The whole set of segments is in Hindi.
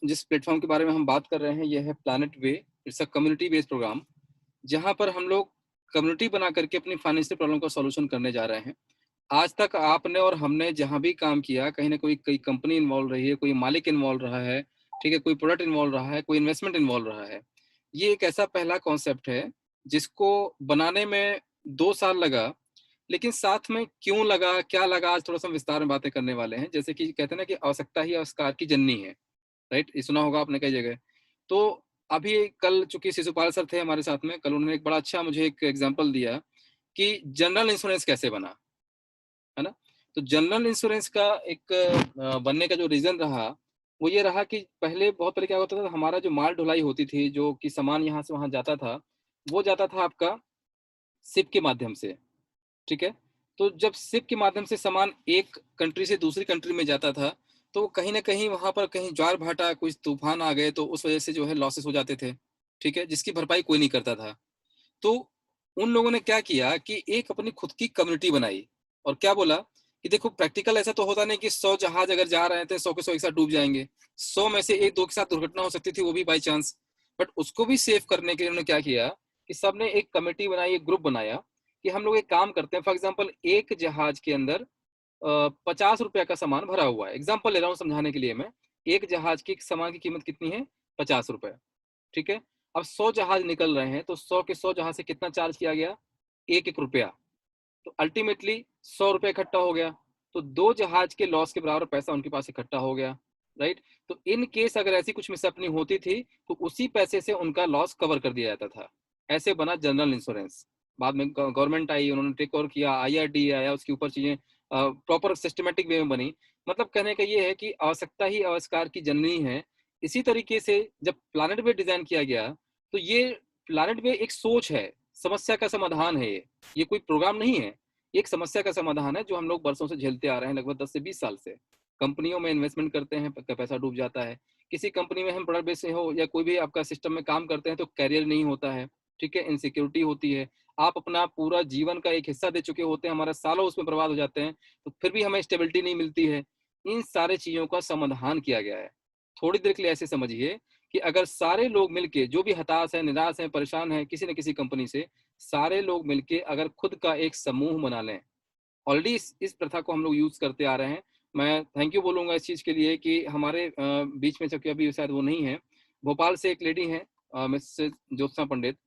जिस प्लेटफॉर्म के बारे में हम बात कर रहे हैं, यह है planet way. It's a community based program, जहां पर हम लोग कम्युनिटी बना करके अपनी फाइनेंशियल प्रॉब्लम का सॉल्यूशन करने जा रहे हैं। आज तक आपने और हमने जहां भी काम किया, कहीं ना कोई कंपनी इन्वॉल्व रही है, कोई मालिक इन्वॉल्व रहा है, ठीक है, कोई प्रोडक्ट इन्वॉल्व रहा है, कोई इन्वेस्टमेंट इन्वॉल्व रहा है। ये एक ऐसा पहला कॉन्सेप्ट है जिसको बनाने में 2 साल लगा। लेकिन साथ में क्यों लगा, क्या लगा, आज थोड़ा सा विस्तार में बातें करने वाले हैं। जैसे कि कहते हैं ना कि आवश्यकता ही आविष्कार की जननी है, राइट? ये सुना होगा आपने कई जगह। तो अभी कल चूंकि शिशुपाल सर थे हमारे साथ में, कल उन्होंने एक बड़ा अच्छा मुझे एक एग्जांपल दिया कि जनरल इंश्योरेंस कैसे बना, है ना। तो जनरल इंश्योरेंस का एक बनने का जो रीजन रहा, वो ये रहा कि बहुत पहले क्या होता था, हमारा जो माल ढुलाई होती थी, जो कि सामान यहाँ से वहां जाता था, वो जाता था आपका शिप के माध्यम से, ठीक है। तो जब शिप के माध्यम से सामान एक कंट्री से दूसरी कंट्री में जाता था, तो कहीं ना कहीं वहां पर कहीं ज्वार भाटा, कुछ तूफान आ गए, तो उस वजह से जो है लॉसेस हो जाते थे, ठीक है, जिसकी भरपाई कोई नहीं करता था। तो उन लोगों ने क्या किया कि एक अपनी खुद की कम्युनिटी बनाई, और क्या बोला कि देखो, प्रैक्टिकल ऐसा तो होता नहीं कि 100 जहाज अगर जा रहे थे, 100 के 100 एक साथ डूब जाएंगे। 100 में से एक दो के साथ दुर्घटना हो सकती थी, वो भी बाई चांस। बट उसको भी सेव करने के लिए उन्होंने क्या किया कि सबने एक कमेटी बनाई, एक ग्रुप बनाया कि हम लोग एक काम करते हैं। फॉर एग्जाम्पल, एक जहाज के अंदर 50 रुपया का सामान भरा हुआ है। एग्जाम्पल ले रहा हूँ समझाने के लिए मैं। एक जहाज की सामान की कीमत कितनी है? 50 रुपए, ठीक है। अब 100 जहाज निकल रहे हैं, तो 100 के 100 जहाज से कितना चार्ज किया गया? 1-1 रुपया। तो अल्टीमेटली 100 रुपया इकट्ठा हो गया। तो 2 जहाज के लॉस के बराबर पैसा उनके पास इकट्ठा हो गया, राइट। तो इन केस अगर ऐसी कुछ मिसहैपनिंग होती थी, तो उसी पैसे से उनका लॉस कवर कर दिया जाता था। ऐसे बना जनरल इंश्योरेंस। बाद में गवर्नमेंट आई, उन्होंने टेक ओवर किया, IRD आया, उसके ऊपर चीजें प्रॉपर सिस्टमेटिक वे में बनी। मतलब कहने का ये है कि आवश्यकता ही आविष्कार की जननी है। इसी तरीके से जब प्लानट वे डिजाइन किया गया, तो ये प्लानट वे एक सोच है, समस्या का समाधान है। ये कोई प्रोग्राम नहीं है, एक समस्या का समाधान है जो हम लोग बरसों से झेलते आ रहे हैं, लगभग 10 से 20 साल से। कंपनियों में इन्वेस्टमेंट करते हैं, पैसा डूब जाता है। किसी कंपनी में हम प्रोडक्ट बेस से हो या कोई भी आपका सिस्टम में काम करते हैं, तो कैरियर नहीं होता है, ठीक है, इनसिक्योरिटी होती है। आप अपना पूरा जीवन का एक हिस्सा दे चुके होते हैं, हमारा सालों उसमें बर्बाद हो जाते हैं, तो फिर भी हमें स्टेबिलिटी नहीं मिलती है। इन सारे चीजों का समाधान किया गया है। थोड़ी देर के लिए ऐसे समझिए कि अगर सारे लोग मिलके, जो भी हताश है, निराश है, परेशान है किसी न किसी कंपनी से, सारे लोग मिलके अगर खुद का एक समूह बना लें। ऑलरेडी इस प्रथा को हम लोग यूज करते आ रहे हैं। मैं थैंक यू बोलूंगा इस चीज के लिए कि हमारे बीच में, चूंकि अभी शायद वो नहीं है, भोपाल से एक लेडी है, मिसेस ज्योत्सना पंडित।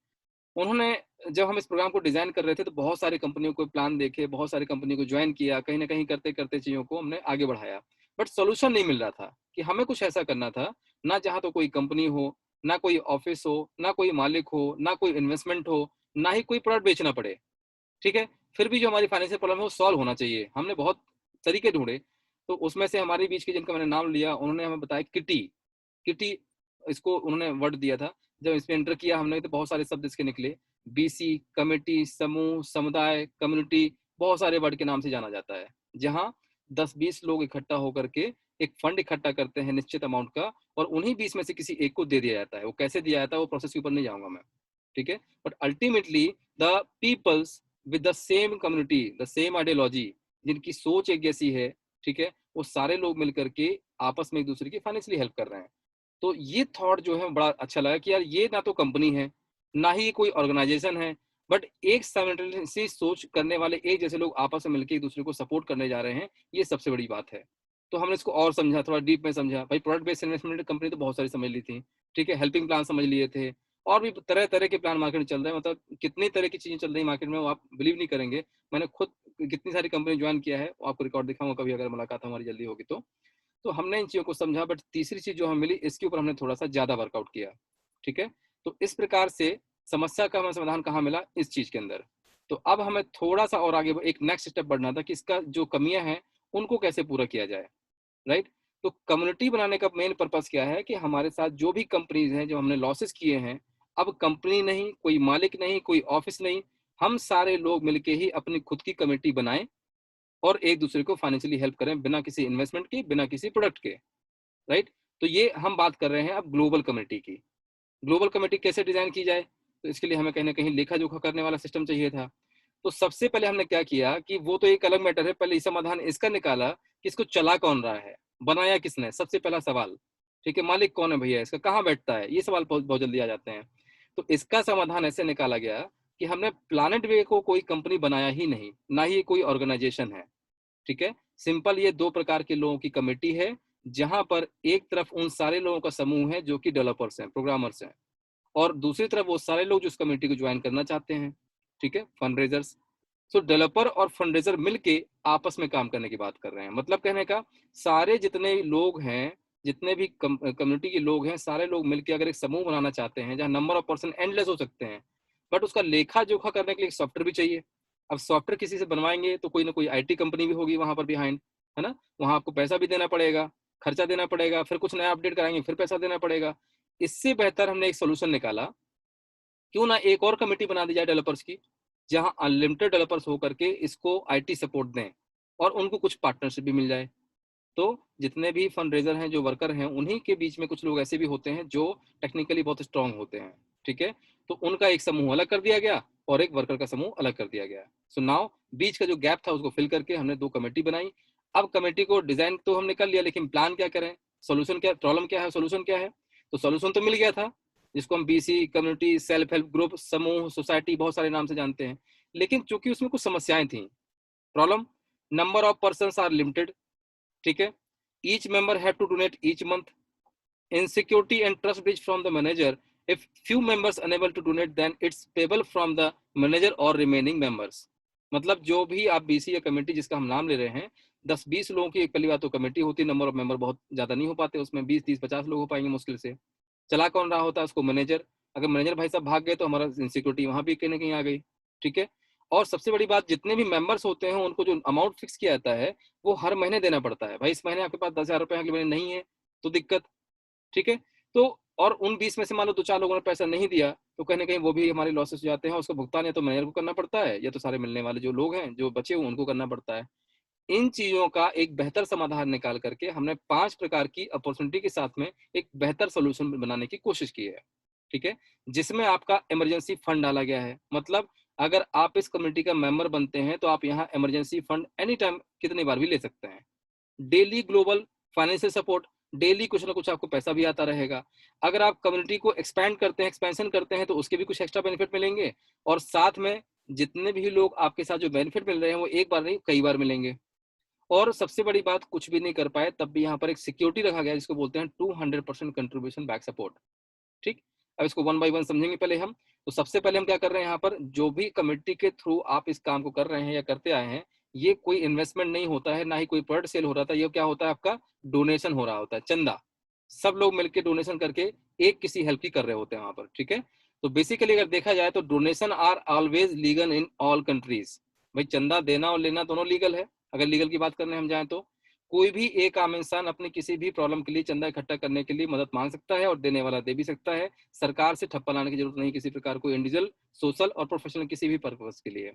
उन्होंने, जब हम इस प्रोग्राम को डिजाइन कर रहे थे, तो बहुत सारी कंपनियों को प्लान देखे, बहुत सारी कंपनी को ज्वाइन किया, कहीं ना कहीं करते करते चीजों को हमने आगे बढ़ाया। बट सोल्यूशन नहीं मिल रहा था कि हमें कुछ ऐसा करना था, ना जहाँ तो कोई कंपनी हो, ना कोई ऑफिस हो, ना कोई मालिक हो, ना कोई इन्वेस्टमेंट हो, ना ही कोई प्रोडक्ट बेचना पड़े, ठीक है। फिर भी जो हमारी फाइनेंशियल प्रॉब्लम है वो सॉल्व होना चाहिए। हमने बहुत तरीके ढूंढे, तो उसमें से हमारे बीच के जिनका मैंने नाम लिया, उन्होंने हमें बताया किटी। किटी, इसको उन्होंने वर्ड दिया था। जब इसमें एंटर किया हमने, तो बहुत सारे शब्द इसके निकले। BC, कमेटी, समूह, समुदाय, कम्युनिटी, बहुत सारे वर्ड के नाम से जाना जाता है। जहाँ 10-20 लोग इकट्ठा होकर के एक फंड इकट्ठा करते हैं निश्चित अमाउंट का, और उन्हीं 20 में से किसी एक को दे दिया जाता है। वो कैसे दिया जाता है, वो प्रोसेस के ऊपर नहीं जाऊंगा मैं, ठीक है। But ultimately the peoples with the same community, the same ideology, जिनकी सोच एक जैसी है, ठीक है, वो सारे लोग मिलकर के आपस में एक दूसरे की फाइनेंशियली हेल्प कर रहे हैं। तो ये थॉट जो है बड़ा अच्छा लगा कि यार, ये ना तो कंपनी है, ना ही कोई ऑर्गेनाइजेशन है, बट एक साइमल्टेनियसली सोच करने वाले एक जैसे लोग आपस में मिलकर एक दूसरे को सपोर्ट करने जा रहे हैं। ये सबसे बड़ी बात है। तो हमने इसको और समझा, थोड़ा डीप में समझा। भाई, प्रोडक्ट बेस्ड इन्वेस्टमेंट कंपनी तो बहुत सारी समझ ली थी, ठीक है, हेल्पिंग प्लान समझ लिए थे, और भी तरह तरह के प्लान मार्केट में चल रहे हैं। मतलब कितनी तरह की चीजें चल रही है मार्केट में, वो आप बिलीव नहीं करेंगे। मैंने खुद कितनी सारी कंपनी ज्वाइन किया है, वो आपको रिकॉर्ड दिखाऊंगा कभी, अगर मुलाकात हमारी जल्दी होगी तो। हमने इन चीजों को समझा, बट तीसरी चीज जो हमें मिली, इसके ऊपर हमने थोड़ा सा ज्यादा वर्कआउट किया, ठीक है। तो इस प्रकार से समस्या का हमें समाधान कहाँ मिला? इस चीज के अंदर। तो अब हमें थोड़ा सा और आगे एक नेक्स्ट स्टेप बढ़ना था कि इसका जो कमियां हैं उनको कैसे पूरा किया जाए, राइट। तो कम्युनिटी बनाने का मेन पर्पस क्या है कि हमारे साथ जो भी कंपनीज हैं, जो हमने लॉसेस किए हैं, अब कंपनी नहीं, कोई मालिक नहीं, कोई ऑफिस नहीं, हम सारे लोग मिलके ही अपनी खुद की कमेटी बनाएं और एक दूसरे को फाइनेंशियली हेल्प करें, बिना किसी इन्वेस्टमेंट की, बिना किसी प्रोडक्ट के, राइट। तो ये हम बात कर रहे हैं अब ग्लोबल कमेटी की। ग्लोबल कमेटी कैसे डिजाइन की जाए, तो इसके लिए हमें कहीं ना कहीं लेखा जोखा करने वाला सिस्टम चाहिए था। तो सबसे पहले हमने क्या किया कि वो तो एक अलग मैटर है, पहले समाधान इसका निकाला कि इसको चला कौन रहा है, बनाया किसने, सबसे पहला सवाल, ठीक है, मालिक कौन है भैया इसका, कहाँ बैठता है, ये सवाल बहुत बहुत जल्दी आ जाते हैं। तो इसका समाधान ऐसे निकाला गया कि हमने प्लानट वे को कोई कंपनी बनाया ही नहीं, ना ही कोई ऑर्गेनाइजेशन है। ठीक है, सिंपल ये दो प्रकार के लोगों की कमेटी है, जहां पर एक तरफ उन सारे लोगों का समूह है जो कि डेवलपर्स हैं, प्रोग्रामर्स हैं, और दूसरी तरफ वो सारे लोग जो इस कमेटी को ज्वाइन करना चाहते हैं। ठीक है, फंड रेजर्स। सो डेवलपर और फंड रेजर मिलके आपस में काम करने की बात कर रहे हैं। मतलब कहने का, सारे जितने लोग हैं, जितने भी कम्युनिटी के लोग हैं, सारे लोग मिलके अगर एक समूह बनाना चाहते हैं जहां नंबर ऑफ पर्सन एंडलेस हो सकते हैं, बट उसका लेखा जोखा करने के लिए सॉफ्टवेयर भी चाहिए। अब सॉफ्टवेयर किसी से बनवाएंगे तो कोई ना कोई आईटी कंपनी भी होगी वहां पर बिहाइंड, है ना। वहां आपको पैसा भी देना पड़ेगा, खर्चा देना पड़ेगा, फिर कुछ नया अपडेट कराएंगे फिर पैसा देना पड़ेगा। इससे बेहतर हमने एक सोल्यूशन निकाला, क्यों ना एक और कमेटी बना दी जाए डेवलपर्स की, जहां अनलिमिटेड डेवलपर्स होकर के इसको आईटी सपोर्ट दें और उनको कुछ पार्टनरशिप भी मिल जाए। तो जितने भी फंड रेजर हैं, जो वर्कर हैं, उन्हीं के बीच में कुछ लोग ऐसे भी होते हैं जो टेक्निकली बहुत स्ट्रांग होते हैं। ठीक है, तो उनका एक समूह अलग कर दिया गया और एक वर्कर का समूह अलग कर दिया गया। सो नाउ बीच का जो गैप था उसको फिल करके हमने दो कमेटी बनाई। अब कमेटी को डिजाइन तो हमने कर लिया, लेकिन प्लान क्या करें, सोल्यूशन क्या, प्रॉब्लम क्या है, सोल्यूशन क्या है। तो सोल्यूशन तो मिल गया था, जिसको हम BC community, self help group, समूह, सोसाइटी, बहुत सारे नाम से जानते हैं। लेकिन चूंकि उसमें कुछ समस्याएं थी। Problem, number of person are limited. ठीक है, each member have to donate each month, insecurity and trust breach from the manager, if few members unable to donate then it's payable from the manager or remaining members। मतलब जो भी आप बीसी या कमेटी जिसका हम नाम ले रहे हैं, 10-20 लोगों की एक पहली बात तो कमेटी होती है, नंबर ऑफ मेंबर बहुत ज्यादा नहीं हो पाते उसमें, 20-30-50 लोग हो पाएंगे मुश्किल से। चला कौन रहा होता है उसको, मैनेजर। अगर मैनेजर भाई साहब भाग गए तो हमारा इंसिक्योरिटी वहां भी कहीं ना कहीं आ गई। ठीक है, और सबसे बड़ी बात, जितने भी मेंबर्स होते हैं उनको जो अमाउंट फिक्स किया जाता है वो हर महीने देना पड़ता है। भाई इस महीने आपके पास 10,000 रुपए अगले महीने नहीं है तो दिक्कत। ठीक है, तो और उन 20 में से मान लो 2-4 लोगों ने पैसा नहीं दिया तो कहीं ना कहीं वो भी हमारे लॉसेस हो जाते हैं। उसका भुगतान या तो मैनेजर को करना पड़ता है, या तो सारे मिलने वाले जो लोग हैं जो बचे हुए उनको करना पड़ता है। इन चीजों का एक बेहतर समाधान निकाल करके हमने 5 प्रकार की अपॉर्चुनिटी के साथ में एक बेहतर सोल्यूशन बनाने की कोशिश की है। ठीक है, जिसमें आपका इमरजेंसी फंड डाला गया है। मतलब अगर आप इस कम्युनिटी का मेंबर बनते हैं तो आप यहाँ इमरजेंसी फंड एनी टाइम कितनी बार भी ले सकते हैं। Daily global financial support, daily कुछ ना कुछ आपको पैसा भी आता रहेगा। अगर आप कम्युनिटी को एक्सपैंड करते हैं, एक्सपेंशन करते हैं, तो उसके भी कुछ एक्स्ट्रा बेनिफिट मिलेंगे। और साथ में जितने भी लोग आपके साथ जो बेनिफिट मिल रहे हैं वो एक बार नहीं कई बार मिलेंगे। और सबसे बड़ी बात, कुछ भी नहीं कर पाए तब भी यहाँ पर एक सिक्योरिटी रखा गया जिसको बोलते हैं 200% कंट्रीब्यूशन बैक सपोर्ट। ठीक, अब इसको वन बाय वन समझेंगे पहले हम। तो सबसे पहले हम क्या कर रहे हैं, यहाँ पर जो भी कमेटी के थ्रू आप इस काम को कर रहे हैं या करते आए हैं, ये कोई इन्वेस्टमेंट नहीं होता है, ना ही कोई प्रोडक्ट सेल हो रहा था। ये क्या होता है, आपका डोनेशन हो रहा होता है, चंदा। सब लोग मिलकर डोनेशन करके एक किसी हेल्प की कर रहे होते हैं वहां पर। ठीक है, तो बेसिकली अगर देखा जाए तो donation are always legal in all countries. भाई चंदा देना और लेना दोनों लीगल है। अगर लीगल की बात करने हम जाए तो कोई भी एक आम इंसान अपनी किसी भी प्रॉब्लम के लिए चंदा इकट्ठा करने के लिए मदद मांग सकता है और देने वाला दे भी सकता है। सरकार से ठप्पा लाने की जरूरत नहीं किसी प्रकार को, इंडिविजुअल, सोशल और प्रोफेशनल किसी भी पर्पज के लिए।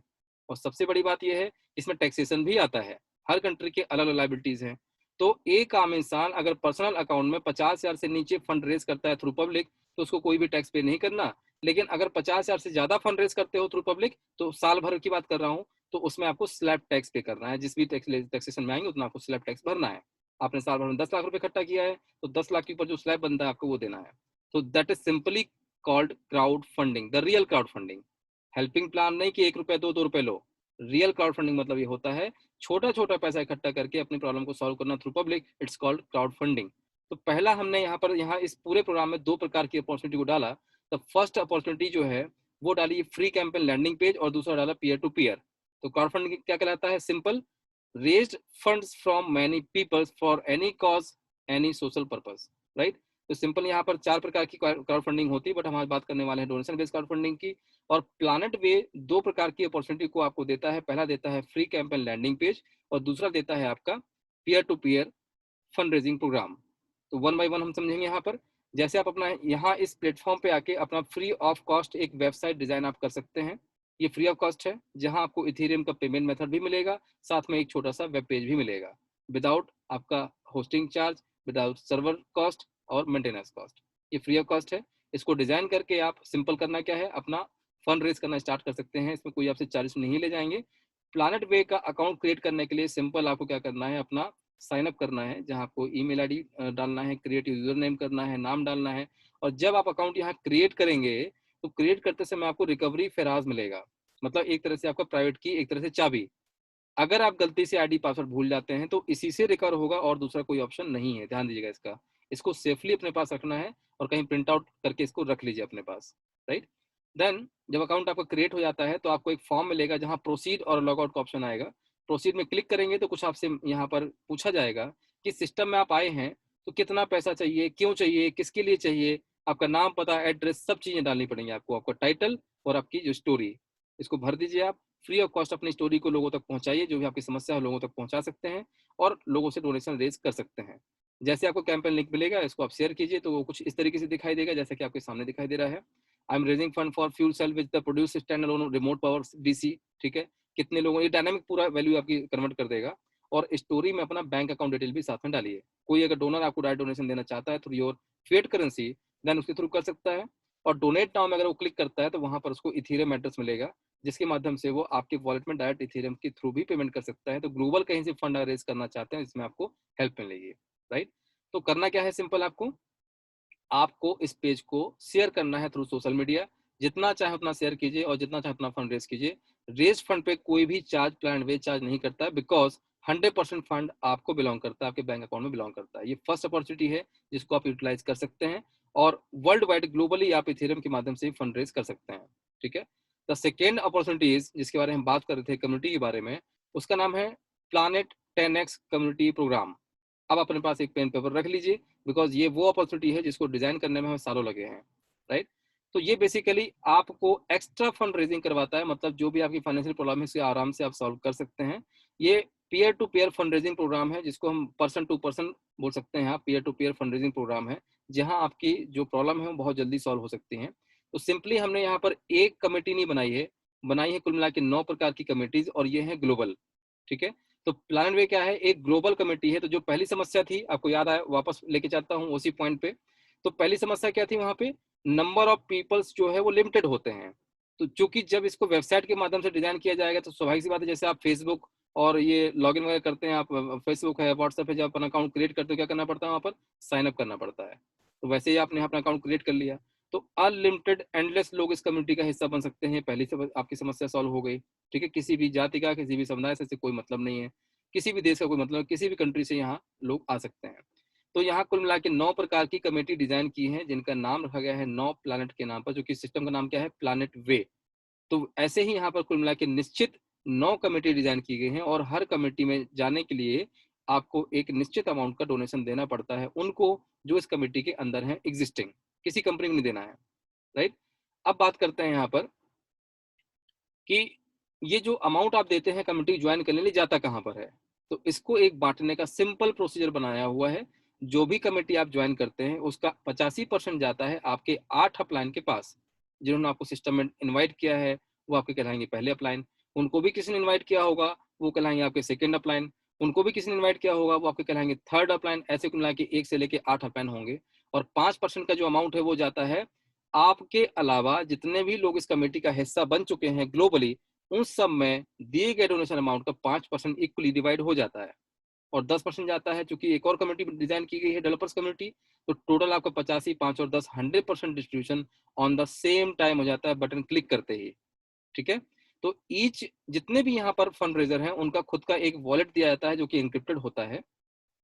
और सबसे बड़ी बात यह है, इसमें टैक्सेशन भी आता है। हर कंट्री के अलग अलग लाइबिलिटीज हैं। तो एक आम इंसान अगर पर्सनल अकाउंट में 50,000 से नीचे फंड रेज करता है थ्रू पब्लिक, तो उसको कोई भी टैक्स पे नहीं करना। लेकिन अगर 50,000 से ज्यादा फंड रेज करते हो थ्रू पब्लिक, तो साल भर की बात कर रहा हूँ, तो उसमें आपको स्लैब टैक्स पे करना है। जिस भी टैक्सेशन में आएंगे उतना आपको स्लैब टैक्स भरना है। आपने साल भर में 10 लाख रुपए इकट्ठा किया है तो 10 लाख के ऊपर जो स्लैब बनता है आपको वो देना है। तो that is simply called crowd funding, the real crowd funding. Helping plan नहीं कि 1 रुपए दो, 2 रुपए लो। रियल क्राउड फंडिंग मतलब ये होता है छोटा छोटा पैसा इकट्ठा करके अपनी प्रॉब्लम को सॉल्व करना through public, it's called crowd funding. तो पहला हमने यहाँ इस पूरे प्रोग्राम में दो प्रकार की अपॉर्चुनिटी को डाला। तो फर्स्ट अपॉर्चुनिटी जो है वो डाली फ्री कैंपेन लैंडिंग पेज, और दूसरा डाला पीयर टू पीयर। तो क्राउड फंडिंग क्या कहलाता है, simple, raised funds from many people for any cause, any social purpose, right। तो सिंपल यहाँ पर 4 प्रकार की क्राउड फंडिंग होती है, बट हम आज बात करने वाले हैं डोनेशन बेस्ड क्राउड फंडिंग की। और प्लानट वे 2 प्रकार की अपॉर्चुनिटी को आपको देता है। पहला देता है फ्री कैंपेन लैंडिंग पेज, और दूसरा देता है आपका peer to peer fund raising program. तो वन बाय वन हम समझेंगे यहाँ पर। जैसे आप अपना यहाँ इस प्लेटफॉर्म पे आके अपना फ्री ऑफ कॉस्ट एक वेबसाइट डिजाइन आप कर सकते हैं। ये फ्री ऑफ कॉस्ट है, जहां आपको इथेरियम का पेमेंट मेथड भी मिलेगा, साथ में एक छोटा सा वेब पेज भी मिलेगा, विदाउट आपका hosting charge, without server cost और मेंटेनेंस कॉस्ट। ये फ्री ऑफ कॉस्ट है। इसको डिजाइन करके आप सिंपल करना क्या है, अपना फंड रेज करना स्टार्ट कर सकते हैं। इसमें कोई आपसे चार्ज नहीं ले जाएंगे। प्लानट वे का अकाउंट क्रिएट करने के लिए सिंपल आपको क्या करना है, अपना साइन अप करना है, जहाँ आपको ईमेल आईडी डालना है, क्रिएट यूजर नेम करना है, नाम डालना है। और जब आप अकाउंट यहाँ क्रिएट करेंगे तो क्रिएट करते समय आपको रिकवरी फेराज मिलेगा, मतलब एक तरह से आपका प्राइवेट की, एक तरह से चाबी। अगर आप गलती से आईडी पासवर्ड भूल जाते हैं तो इसी से रिकवर होगा और दूसरा कोई ऑप्शन नहीं है, ध्यान दीजिएगा इसका। इसको सेफली अपने पास रखना है और कहीं प्रिंट आउट करके इसको रख लीजिए अपने पास, राइट। देन जब अकाउंट आपका क्रिएट हो जाता है तो आपको एक फॉर्म मिलेगा जहां प्रोसीड और लॉग आउट का ऑप्शन आएगा। प्रोसीड में क्लिक करेंगे तो कुछ आपसे यहाँ पर पूछा जाएगा कि सिस्टम में आप आए हैं तो कितना पैसा चाहिए, क्यों चाहिए, किसके लिए चाहिए, आपका नाम, पता, एड्रेस, सब चीजें डालनी पड़ेंगी आपको, आपका टाइटल और आपकी जो स्टोरी, इसको भर दीजिए आप। फ्री ऑफ कॉस्ट अपनी स्टोरी को लोगों तक पहुंचाइए, जो भी आपकी समस्या है लोगों तक पहुंचा सकते हैं और लोगों से डोनेशन रेज कर सकते हैं। जैसे आपको कैंपेन लिंक मिलेगा, इसको आप शेयर कीजिए तो वो कुछ इस तरीके से दिखाई देगा जैसा कि आपके सामने दिखाई दे रहा है। I am raising fund for fuel cell with the produce stand alone remote power DC, ठीक है। कितने लोगों, ये डायनामिक पूरा वैल्यू आपकी कन्वर्ट कर देगा। और स्टोरी में अपना बैंक अकाउंट डिटेल भी साथ में डालिए। कोई अगर डोनर आपको डायरेक्ट डोनेशन देना चाहता है through your fiat currency, then उसके थ्रू कर सकता है। और डोनेट नाउ में अगर वो क्लिक करता है तो वहां पर उसको इथेरियम एड्रेस मिलेगा, जिसके माध्यम से वो आपके वॉलेट में डायरेक्ट इथेरियम के थ्रू भी पेमेंट कर सकता है। तो ग्लोबल कहीं से फंड रेज करना चाहते हैं इसमें आपको हेल्प मिलेगी, राइट। तो करना क्या है, सिंपल, आपको इस पेज को शेयर करना है थ्रू सोशल मीडिया। जितना चाहे उतना शेयर कीजिए और जितना चाहे उतना फंड रेज कीजिए। रेज फंड पे कोई भी चार्ज प्लान वे चार्ज नहीं करता है, बिकॉज 100% फंड आपको बिलोंग करता है, आपके बैंक अकाउंट में बिलोंग करता है। ये फर्स्ट अपॉर्चुनिटी है जिसको आप यूटिलाइज कर सकते हैं और वर्ल्ड वाइड ग्लोबली आप इथेरियम के माध्यम से फंड रेज कर सकते हैं, ठीक है। द सेकेंड अपॉर्चुनिटीज जिसके बारे में हम बात कर रहे थे कम्युनिटी के बारे में, उसका नाम है प्लानेट 10x कम्युनिटी प्रोग्राम। अब अपने पास एक पेन पेपर रख लीजिए, बिकॉज ये वो अपॉर्चुनिटी है जिसको डिजाइन करने में हमें सालों लगे हैं, राइट। तो ये बेसिकली आपको एक्स्ट्रा फंड रेजिंग करवाता है, मतलब जो भी आपकी फाइनेंशियल प्रॉब्लम है इसे आराम से आप सॉल्व कर सकते हैं। ये peer to peer fund raising program है, जिसको हम पर्सन टू पर्सन बोल सकते हैं। Peer to peer fund raising program है जहां आपकी जो प्रॉब्लम है वो बहुत जल्दी सॉल्व हो सकती है। तो सिंपली हमने यहाँ पर एक कमेटी नहीं बनाई है, बनाई है कुल मिला के 9 प्रकार की कमेटीज, और ये है ग्लोबल, ठीक है। तो प्लान वे क्या है, एक ग्लोबल कमेटी है। तो जो पहली समस्या थी आपको याद आया, वापस लेके जाता हूँ उसी पॉइंट पे। तो पहली समस्या क्या थी, वहां पे नंबर ऑफ पीपल्स जो है वो लिमिटेड होते हैं। तो चूंकि जब इसको वेबसाइट के माध्यम से डिजाइन किया जाएगा तो स्वाभाविक सी बात है, जैसे आप फेसबुक और ये लॉगिन वगैरह करते हैं, आप फेसबुक है, व्हाट्सएप है, जब अपना अकाउंट क्रिएट करते हो क्या करना पड़ता है, वहां पर साइन अप करना पड़ता है। तो वैसे ही आपने अपना अकाउंट क्रिएट कर लिया तो अनलिमिटेड एंडलेस लोग इस कम्युनिटी का हिस्सा बन सकते हैं। पहली से आपकी समस्या सॉल्व हो गई, ठीक है। किसी भी जाति का, किसी भी समुदाय से कोई मतलब नहीं है, किसी भी देश का कोई मतलब, किसी भी कंट्री से यहाँ लोग आ सकते हैं। तो यहाँ कुल मिला के 9 प्रकार की कमेटी डिजाइन की है, जिनका नाम रखा गया है 9 प्लैनेट के नाम पर, जो कि सिस्टम का नाम क्या है, प्लैनेट वे। तो ऐसे ही यहाँ पर कुल मिला के निश्चित 9 कमेटी डिजाइन की गई हैं और हर कमेटी में जाने के लिए आपको एक निश्चित अमाउंट का डोनेशन देना पड़ता है उनको जो इस कमेटी के अंदर है एग्जिस्टिंग, किसी कंपनी को नहीं देना है, राइट। अब बात करते हैं यहाँ पर कि ये जो अमाउंट आप देते हैं कमेटी ज्वाइन करने के लिए, जाता कहाँ पर है। तो इसको एक बांटने का सिंपल प्रोसीजर बनाया हुआ है। जो भी कमेटी आप ज्वाइन करते हैं उसका 85% जाता है आपके 8 अपलाइन के पास। जिन्होंने आपको सिस्टम में इन्वाइट किया है वो आपके कहलाएंगे पहले अपलाइन। उनको भी किसी ने इन्वाइट किया होगा वो कहलाएंगे आपके सेकेंड अपलाइन। उनको भी किसी ने इन्वाइट किया होगा वो आपके कहलाएंगे थर्ड अपलाइन। ऐसे कुल मिला के 1 से लेके 8 अपलाइन होंगे। और 5% का जो अमाउंट है वो जाता है आपके अलावा जितने भी लोग इस कमेटी का हिस्सा बन चुके हैं ग्लोबली, उन सब में दिए गए डोनेशन अमाउंट का 5% इक्वली डिवाइड हो जाता है। और 10% जाता है, चूंकि एक और कमेटी डिजाइन की गई है डेवलपर्स कम्युनिटी, तो टोटल आपका 85, 5 और 10 100% distribution on the same time हो जाता है बटन क्लिक करते ही, ठीक है। तो ईच जितने भी यहाँ पर फंड रेजर हैं उनका खुद का एक वॉलेट दिया जाता है जो कि इंक्रिप्टेड होता है,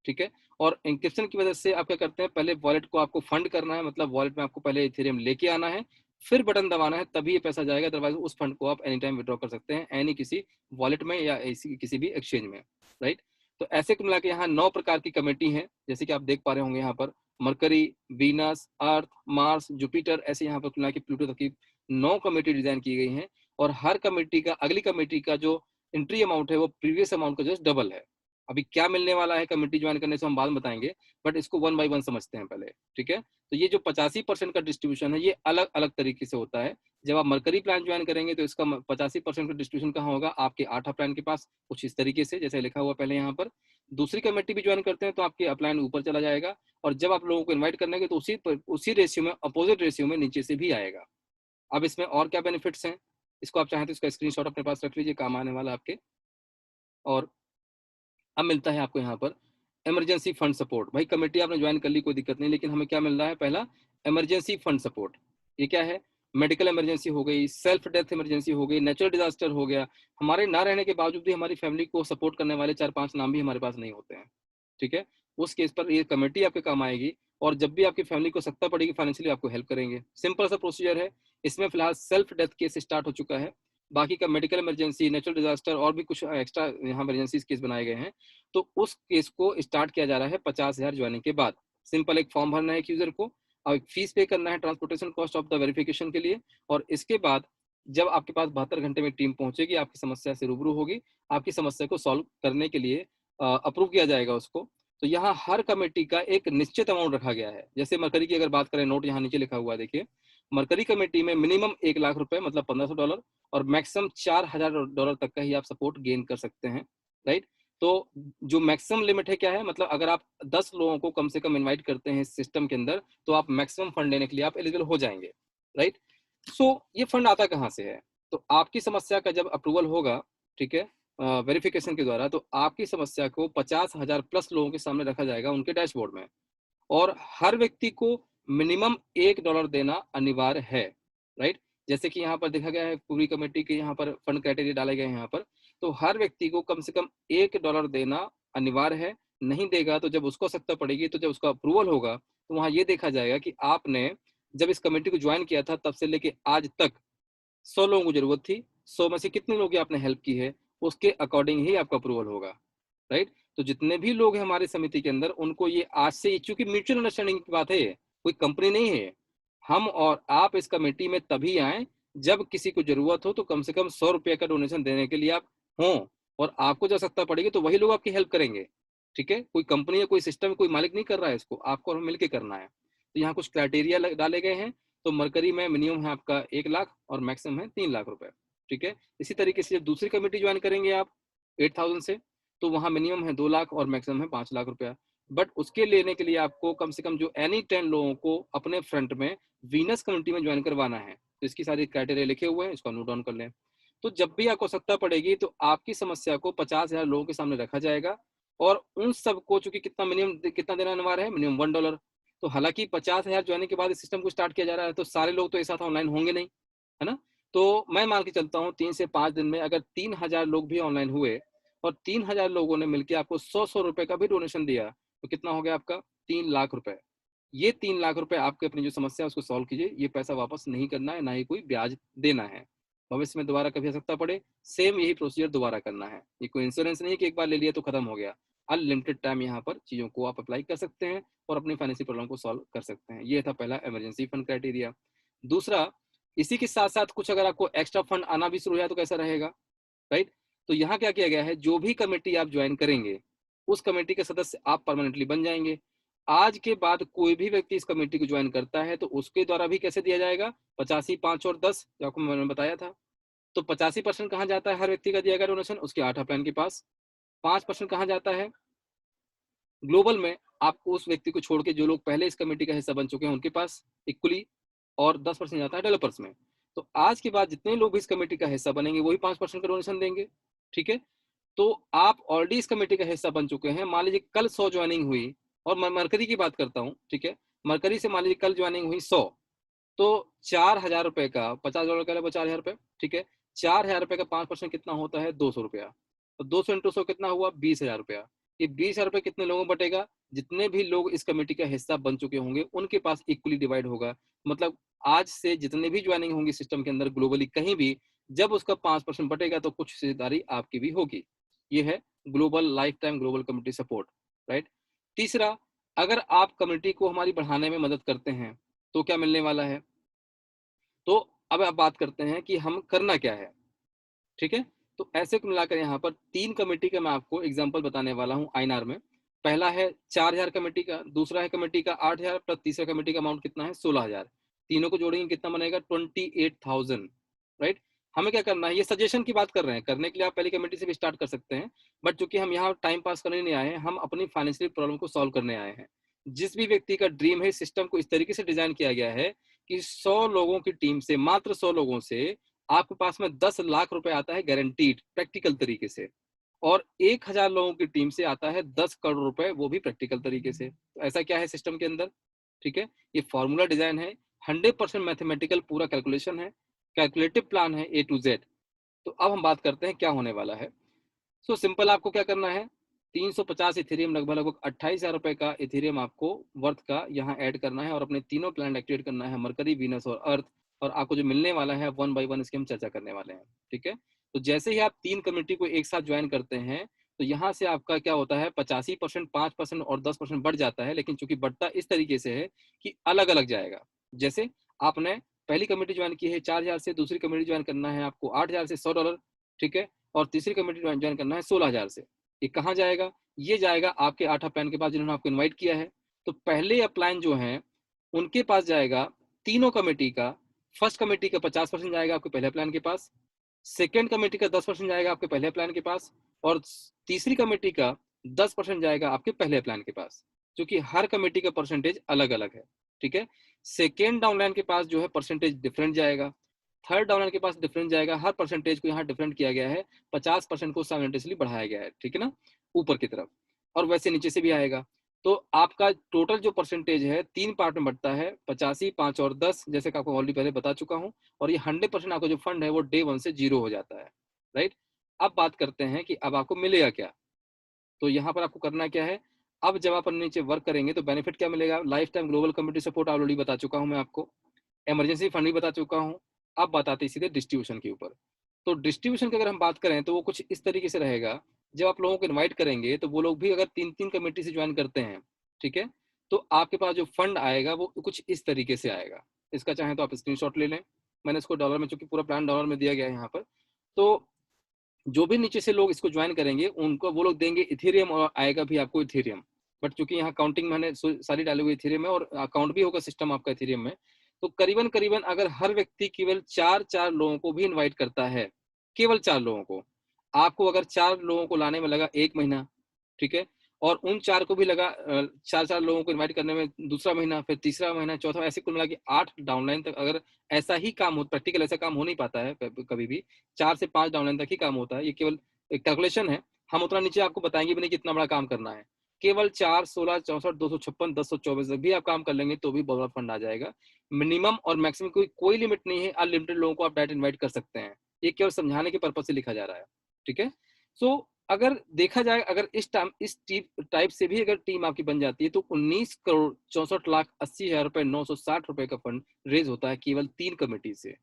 ठीक है। और इंक्रिप्शन की वजह से आप क्या करते हैं, पहले वॉलेट को आपको फंड करना है, मतलब वॉलेट में आपको पहले इथेरियम लेके आना है, फिर बटन दबाना है, तभी ये पैसा जाएगा। अदरवाइज उस फंड को आप एनी टाइम विड्रॉ कर सकते हैं एनी किसी वॉलेट में या किसी भी एक्सचेंज में, राइट। तो ऐसे कुल मिला के यहाँ 9 प्रकार की कमेटी है, जैसे कि आप देख पा रहे होंगे यहाँ पर मरकरी, वीनस, अर्थ, मार्स, जुपिटर, ऐसे यहाँ पर कुल मिला के प्लूटो तक की 9 कमेटी डिजाइन की गई है। और हर कमेटी का, अगली कमेटी का जो एंट्री अमाउंट है वो प्रीवियस अमाउंट का जस्ट डबल है। अभी क्या मिलने वाला है कमेटी ज्वाइन करने से हम बाद में बताएंगे, बट इसको 1 बाय 1 समझते हैं पहले, ठीक है। तो ये जो 85% का डिस्ट्रीब्यूशन है ये अलग अलग तरीके से होता है। जब आप मरकरी प्लान ज्वाइन करेंगे तो इसका 85% का डिस्ट्रीब्यूशन कहाँ होगा, आपके 8 प्लान के पास, कुछ इस तरीके से जैसे लिखा हुआ पहले यहाँ पर। दूसरी कमेटी भी ज्वाइन करते हैं तो आपके अपलाइन ऊपर चला जाएगा, और जब आप लोगों को इन्वाइट करेंगे तो उसी रेशियो में, अपोजिट रेशियो में नीचे से भी आएगा। अब इसमें और क्या बेनिफिट्स हैं, इसको आप चाहें तो इसका स्क्रीनशॉट अपने पास रख लीजिए, काम आने वाला आपके। और अब मिलता है आपको यहाँ पर इमरजेंसी फंड सपोर्ट। भाई कमेटी आपने ज्वाइन कर ली, कोई दिक्कत नहीं, लेकिन हमें क्या मिल रहा है? पहला इमरजेंसी फंड सपोर्ट। ये क्या है? मेडिकल इमरजेंसी हो गई, सेल्फ डेथ इमरजेंसी हो गई, नेचुरल डिजास्टर हो गया। हमारे ना रहने के बावजूद भी हमारी फैमिली को सपोर्ट करने वाले 4-5 नाम भी हमारे पास नहीं होते हैं, ठीक है? उस केस पर ये कमेटी आपके काम आएगी, और जब भी आपकी फैमिली को सत्ता पड़ेगी फाइनेंशियली आपको हेल्प करेंगे। सिंपल सा प्रोसीजर है। इसमें फिलहाल सेल्फ डेथ केस स्टार्ट हो चुका है, बाकी का मेडिकल इमरजेंसी, नेचुरल डिजास्टर और भी कुछ एक्स्ट्रा यहाँ इमरजेंसी केस बनाए गए हैं। तो उस केस को स्टार्ट किया जा रहा है 50,000 ज्वाइनिंग के बाद। सिंपल एक फॉर्म भरना है एक यूजर को, और फीस पे करना है transportation cost of the verification के लिए, और इसके बाद जब आपके पास 72 घंटे में टीम पहुंचेगी, आपकी समस्या से रूबरू होगी, आपकी समस्या को सॉल्व करने के लिए अप्रूव किया जाएगा उसको। तो यहाँ हर कमेटी का एक निश्चित अमाउंट रखा गया है। जैसे मरकरी की अगर बात करें, नोट यहाँ नीचे लिखा हुआ है, देखिए मरकरी कमेटी में मिनिमम 1 लाख रुपए मतलब $1500 और मैक्सिमम $4000 तक का ही आप सपोर्ट गेन कर सकते हैं, राइट? तो जो मैक्सिमम लिमिट है क्या है, मतलब अगर आप 10 लोगों को कम से कम इनवाइट करते हैं इस सिस्टम के अंदर, तो आप मैक्सिमम फंड लेने के लिए आप एलिजिबल हो जाएंगे, राइट? सो ये फंड आता कहाँ से है? तो आपकी समस्या का जब अप्रूवल होगा, ठीक है, वेरिफिकेशन के द्वारा, तो आपकी समस्या को 50,000 प्लस लोगों के सामने रखा जाएगा उनके डैशबोर्ड में, और हर व्यक्ति को मिनिमम $1 देना अनिवार्य है, राइट? जैसे कि यहाँ पर देखा गया है, पूरी कमेटी के यहाँ पर फंड क्राइटेरिया डाले गए हैं यहाँ पर, तो हर व्यक्ति को कम से कम $1 देना अनिवार्य है। नहीं देगा तो जब उसको आवश्यकता पड़ेगी, तो जब उसका अप्रूवल होगा, तो वहाँ ये देखा जाएगा कि आपने जब इस कमेटी को ज्वाइन किया था तब से लेके आज तक 100 लोगों को जरूरत थी, 100 में से कितने लोगों की आपने हेल्प की है, उसके अकॉर्डिंग ही आपका अप्रूवल होगा, राइट? तो जितने भी लोग हैं हमारी समिति के अंदर, उनको ये आज से, चूंकि म्यूचुअल अंडरस्टैंडिंग की बात है, कोई कंपनी नहीं है, हम और आप इस कमेटी में तभी आए जब किसी को जरूरत हो, तो कम से कम ₹100 का डोनेशन देने के लिए आप हों, और आपको जब आवश्यकता पड़ेगी तो वही लोग आपकी हेल्प करेंगे, ठीक है? कोई कंपनी या कोई सिस्टम, कोई मालिक नहीं कर रहा है इसको, आपको और मिलकर करना है। तो यहाँ कुछ क्राइटेरिया डाले गए हैं। तो मरकरी में मिनिमम है आपका 1 लाख और मैक्सिमम है 3 लाख रुपए, ठीक है? इसी तरीके से जब दूसरी कमेटी ज्वाइन करेंगे आप 8000 से, तो वहाँ मिनिमम है 2 लाख और मैक्सिमम है 5 लाख रुपया। बट उसके लेने के लिए आपको कम से कम जो एनी 10 लोगों को अपने फ्रंट में वीनस कम्युनिटी में ज्वाइन करवाना है। तो इसकी सारी क्राइटेरिया लिखे हुए हैं, इसको नोट डाउन कर लें। तो जब भी आपको आवश्यकता पड़ेगी, तो आपकी समस्या को 50,000 लोगों के सामने रखा जाएगा, और उन सबको चूंकि कितना देना अनिवार्य है, मिनिमम $1। तो हालांकि 50,000 ज्वाइनिंग के बाद इस सिस्टम को स्टार्ट किया जा रहा है, तो सारे लोग तो एक साथ ऑनलाइन होंगे नहीं, है ना? तो मैं मान के चलता हूँ 3 से 5 दिन में अगर 3000 लोग भी ऑनलाइन हुए, और 3000 लोगों ने मिलकर आपको 100-100 रुपए का भी डोनेशन दिया, तो कितना हो गया आपका? 3 लाख रुपए। ये 3 लाख रुपए आपके अपनी जो समस्या है उसको सॉल्व कीजिए। ये पैसा वापस नहीं करना है, ना ही कोई ब्याज देना है। भविष्य में दोबारा कभी आवश्यकता पड़े, सेम यही प्रोसीजर दोबारा करना है। ये कोई इंश्योरेंस नहीं है कि एक बार ले लिया तो खत्म हो गया। अनलिमिटेड टाइम यहाँ पर चीजों को आप अप्लाई कर सकते हैं और अपनी फाइनेंशियल प्रॉब्लम को सॉल्व कर सकते हैं। ये था पहला इमरजेंसी फंड क्राइटेरिया। दूसरा, इसी के साथ साथ कुछ अगर आपको एक्स्ट्रा फंड आना भी शुरू हो जाए तो कैसा रहेगा, राइट? तो यहाँ क्या किया गया है, जो भी कमेटी आप ज्वाइन करेंगे, उस कमेटी के सदस्य आप परमानेंटली बन जाएंगे। आज के बाद कोई भी व्यक्ति इस कमेटी को ज्वाइन करता है तो उसके द्वारा भी कैसे दिया जाएगा? 85, 5 और 10, जो आपको मैंने बताया था। तो 85% कहाँ जाता है? हर व्यक्ति का दिया गया डोनेशन उसके 8 प्लान के पास। 5% कहाँ जाता है? ग्लोबल में आपको उस व्यक्ति को छोड़ के जो लोग पहले इस कमेटी का हिस्सा बन चुके हैं उनके पास इक्वली, और 10% जाता है डेवलपर्स में। तो आज के बाद जितने लोग इस कमेटी का हिस्सा बनेंगे वही 5% का डोनेशन देंगे, ठीक है? तो आप ऑलरेडी इस कमेटी का हिस्सा बन चुके हैं। मान लीजिए कल 100 ज्वाइनिंग हुई, और मैं मरकरी की बात करता हूँ, ठीक है? मरकरी से मान लीजिए कल ज्वाइनिंग हुई 100, तो $4000 का, $50 का लगभग $4000, ठीक है? $4000 का 5% कितना होता है? ₹200। तो 200 इंटू 100 कितना हुआ? $20,000। ये $20,000 कितने लोगों को बटेगा? जितने भी लोग इस कमेटी का हिस्सा बन चुके होंगे उनके पास इक्वली डिवाइड होगा। मतलब आज से जितने भी ज्वाइनिंग होंगी सिस्टम के अंदर ग्लोबली कहीं भी, जब उसका 5% बटेगा तो कुछ हिस्सेदारी आपकी भी होगी। ये है global life time global community support, right? तीसरा, अगर आप कम्युनिटी को हमारी बढ़ाने में मदद करते हैं तो क्या मिलने वाला है? तो अब आप बात करते हैं कि हम करना क्या है, ठीक है? तो ऐसे को मिलाकर यहाँ पर 3 कमेटी का मैं आपको एग्जांपल बताने वाला हूँ आईएनआर में। पहला है 4000 कमेटी का, दूसरा है कमेटी का 8000 प्लस तीसरा कमेटी का अमाउंट कितना है? 16000। तीनों को जोड़ेंगे कितना बनेगा? 28,000, राइट? हमें क्या करना है, ये सजेशन की बात कर रहे हैं, करने के लिए आप पहली कमेटी से भी स्टार्ट कर सकते हैं, बट चूंकि हम यहाँ टाइम पास करने नहीं आए हैं, हम अपनी फाइनेंशियल प्रॉब्लम को सॉल्व करने आए हैं। जिस भी व्यक्ति का ड्रीम है, सिस्टम को इस तरीके से डिजाइन किया गया है कि 100 लोगों की टीम से, मात्र 100 लोगों से आपके पास में 10 लाख रुपए आता है गारंटीड, प्रैक्टिकल तरीके से। और 1000 लोगों की टीम से आता है 10 करोड़ रुपए, वो भी प्रैक्टिकल तरीके से। तो ऐसा क्या है सिस्टम के अंदर, ठीक है, ये फॉर्मूला डिजाइन है, 100% मैथमेटिकल पूरा कैलकुलेशन है, कैलकुलेटिव प्लान है A to Z। तो अब हम बात करते हैं क्या होने वाला है। सो सिंपल, आपको क्या करना है, 350 इथेरियम, लगभग लगभग 28,000 रुपए का इथेरियम आपको वर्थ का यहाँ ऐड करना है और अपने तीनों प्लैनेट एक्टिवेट करना है, मरकरी, वीनस और अर्थ। और आपको जो मिलने वाला है 1 by 1 इसकी हम चर्चा करने वाले हैं, ठीक है। तो जैसे ही आप 3 कम्युनिटी को एक साथ ज्वाइन करते हैं, तो यहाँ से आपका क्या होता है, 85%, 5% और 10% बढ़ जाता है, लेकिन चूंकि बढ़ता इस तरीके से है कि अलग अलग जाएगा। जैसे आपने पहली कम्युनिटी ज्वाइन की है 4000 से, दूसरी कम्युनिटी ज्वाइन करना है आपको 8000 से $100, ठीक है, और तीसरी कम्युनिटी ज्वाइन करना है 16000 से। ये कहाँ जाएगा, ये जाएगा आपके 8 अपलाइन के पास जिन्होंने आपको इन्वाइट किया है। तो पहले अपलाइन जो है उनके पास जाएगा तीनों कमेटी का, फर्स्ट कमेटी का 50% जाएगा आपके पहले प्लान के पास, सेकेंड कमेटी का 10% जाएगा आपके पहले प्लान के पास, और तीसरी कमेटी का 10% जाएगा आपके पहले प्लान के पास, क्योंकि हर कमेटी का परसेंटेज अलग अलग है, ठीक है। सेकेंड डाउनलाइन के पास जो है परसेंटेज डिफरेंट जाएगा, थर्ड डाउनलाइन के पास डिफरेंट जाएगा, हर परसेंटेज को यहाँ डिफरेंट किया गया है, 50% को साइमल्टेनियसली बढ़ाया गया है, ठीक है ना, ऊपर की तरफ, और वैसे नीचे से भी आएगा। तो आपका टोटल जो परसेंटेज है 3 पार्ट में बढ़ता है, 85, 5 और 10, जैसे कि आपको ऑलरेडी पहले बता चुका हूँ। और ये 100% आपका जो फंड है वो डे 1 से 0 हो जाता है, राइट। अब बात करते हैं कि अब आपको मिलेगा क्या। तो यहाँ पर आपको करना क्या है, अब जब आप नीचे वर्क करेंगे तो बेनिफिट क्या मिलेगा, life time global community support already बता चुका हूँ मैं आपको, इमरजेंसी फंड भी बता चुका हूँ। अब बताते हैं सीधे डिस्ट्रीब्यूशन के ऊपर। तो डिस्ट्रीब्यूशन की अगर हम बात करें तो वो कुछ इस तरीके से रहेगा, जब आप लोगों को इन्वाइट करेंगे तो वो लोग भी अगर 3-3 कमेटी से ज्वाइन करते हैं, ठीक है, तो आपके पास जो फंड आएगा वो कुछ इस तरीके से आएगा। इसका चाहे तो आप स्क्रीनशॉट ले लें, मैंने इसको डॉलर में, चूंकि पूरा प्लान डॉलर में दिया गया है यहाँ पर। तो जो भी नीचे से लोग इसको ज्वाइन करेंगे उनको वो लोग देंगे इथेरियम, और आएगा भी आपको इथेरियम। बट चूंकि यहाँ काउंटिंग मैंने सारी डाली हुई इथेरियम में, और अकाउंट भी होगा सिस्टम आपका इथेरियम में। तो करीबन करीबन अगर हर व्यक्ति केवल 4-4 लोगों को भी इन्वाइट करता है, केवल 4 लोगों को, आपको अगर 4 लोगों को लाने में लगा 1 महीना, ठीक है, और उन 4 को भी लगा 4-4 लोगों को इन्वाइट करने में दूसरा महीना, फिर तीसरा महीना, चौथा, ऐसे कुल मिला के 8 डाउनलाइन तक अगर ऐसा ही काम हो, प्रैक्टिकल ऐसा काम हो नहीं पाता है कभी भी, 4 से 5 डाउनलाइन तक ही काम होता है, ये केवल एक कैलकुलेशन है, हम उतना नीचे आपको बताएंगे भी नहीं कितना बड़ा काम करना है। केवल 4, 16, 64, 256, 1024 तक भी आप काम कर लेंगे तो भी बहुत बड़ा फंड आ जाएगा। मिनिमम और मैक्सिमम कोई लिमिट नहीं है, अनलिमिटेड लोगों को आप डायरेक्ट इन्वाइट कर सकते हैं। ये केवल समझाने के पर्पज से लिखा जा रहा है, ठीक है। सो अगर देखा जाए, अगर इस टाइप से भी अगर टीम आपकी बन जाती है तो 19,64,80,000 रुपए, 960 रुपए का फंड रेज होता है केवल 3 कमेटी से।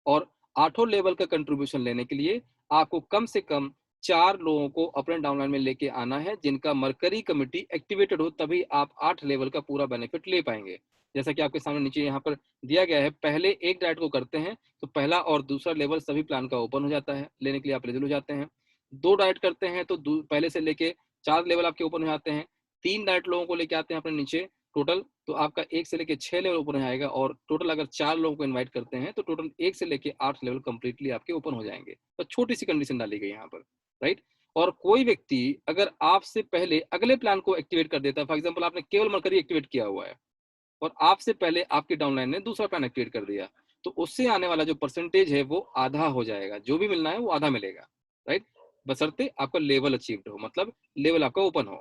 और 8 लेवल का कंट्रीब्यूशन लेने के लिए आपको कम से कम 4 लोगों को अपने डाउनलाइन में लेके आना है जिनका मरकरी कमेटी एक्टिवेटेड हो, तभी आप 8 लेवल का पूरा बेनिफिट ले पाएंगे। जैसा कि आपके सामने नीचे यहाँ पर दिया गया है, पहले एक डाइट को करते हैं तो पहला और दूसरा लेवल सभी प्लान का ओपन हो जाता है, लेने के लिए आप एलिजिबल हो जाते हैं। 2 डाइट करते हैं तो पहले से लेके 4 लेवल आपके ओपन हो जाते हैं। 3 डाइट लोगों को लेके आते हैं अपने नीचे टोटल, तो आपका 1 से लेके 6 लेवल ओपन हो जाएगा। और टोटल अगर 4 लोगों को इन्वाइट करते हैं तो टोटल 1 से लेके 8 लेवल कंप्लीटली आपके ओपन हो जाएंगे। तो छोटी सी कंडीशन डाली गई यहाँ पर, राइट। और कोई व्यक्ति अगर आपसे पहले अगले प्लान को एक्टिवेट कर देता है, फॉर एग्जाम्पल आपने केवल मरकरी एक्टिवेट किया हुआ है और आपसे पहले आपके डाउनलाइन ने दूसरा प्लान एक्टिवेट कर दिया, तो उससे आने वाला जो परसेंटेज है वो आधा हो जाएगा, जो भी मिलना है वो आधा मिलेगा, राइट, बशर्ते आपका लेवल अचीव्ड हो, मतलब लेवल आपका ओपन हो।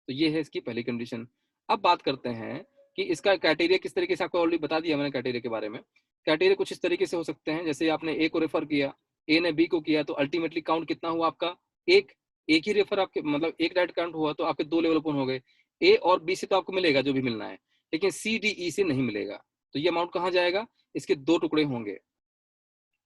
तो ये है इसकी पहली कंडीशन। अब बात करते हैं कि इसका क्राइटेरिया किस तरीके से, आपको ऑलरेडी बता दिया मैंने क्राइटेरिया के बारे में। क्राइटेरिया कुछ इस तरीके से हो सकते हैं, जैसे आपने ए को रेफर किया, ए ने बी को किया, तो अल्टीमेटली काउंट कितना हुआ आपका, एक। एक ही रेफर आपके, मतलब एक डायरेक्ट काउंट हुआ तो आपके 2 लेवल ओपन हो गए। ए और बी से तो आपको मिलेगा जो भी मिलना है, लेकिन सी डी ई से नहीं मिलेगा। तो ये अमाउंट कहाँ जाएगा, इसके 2 टुकड़े होंगे,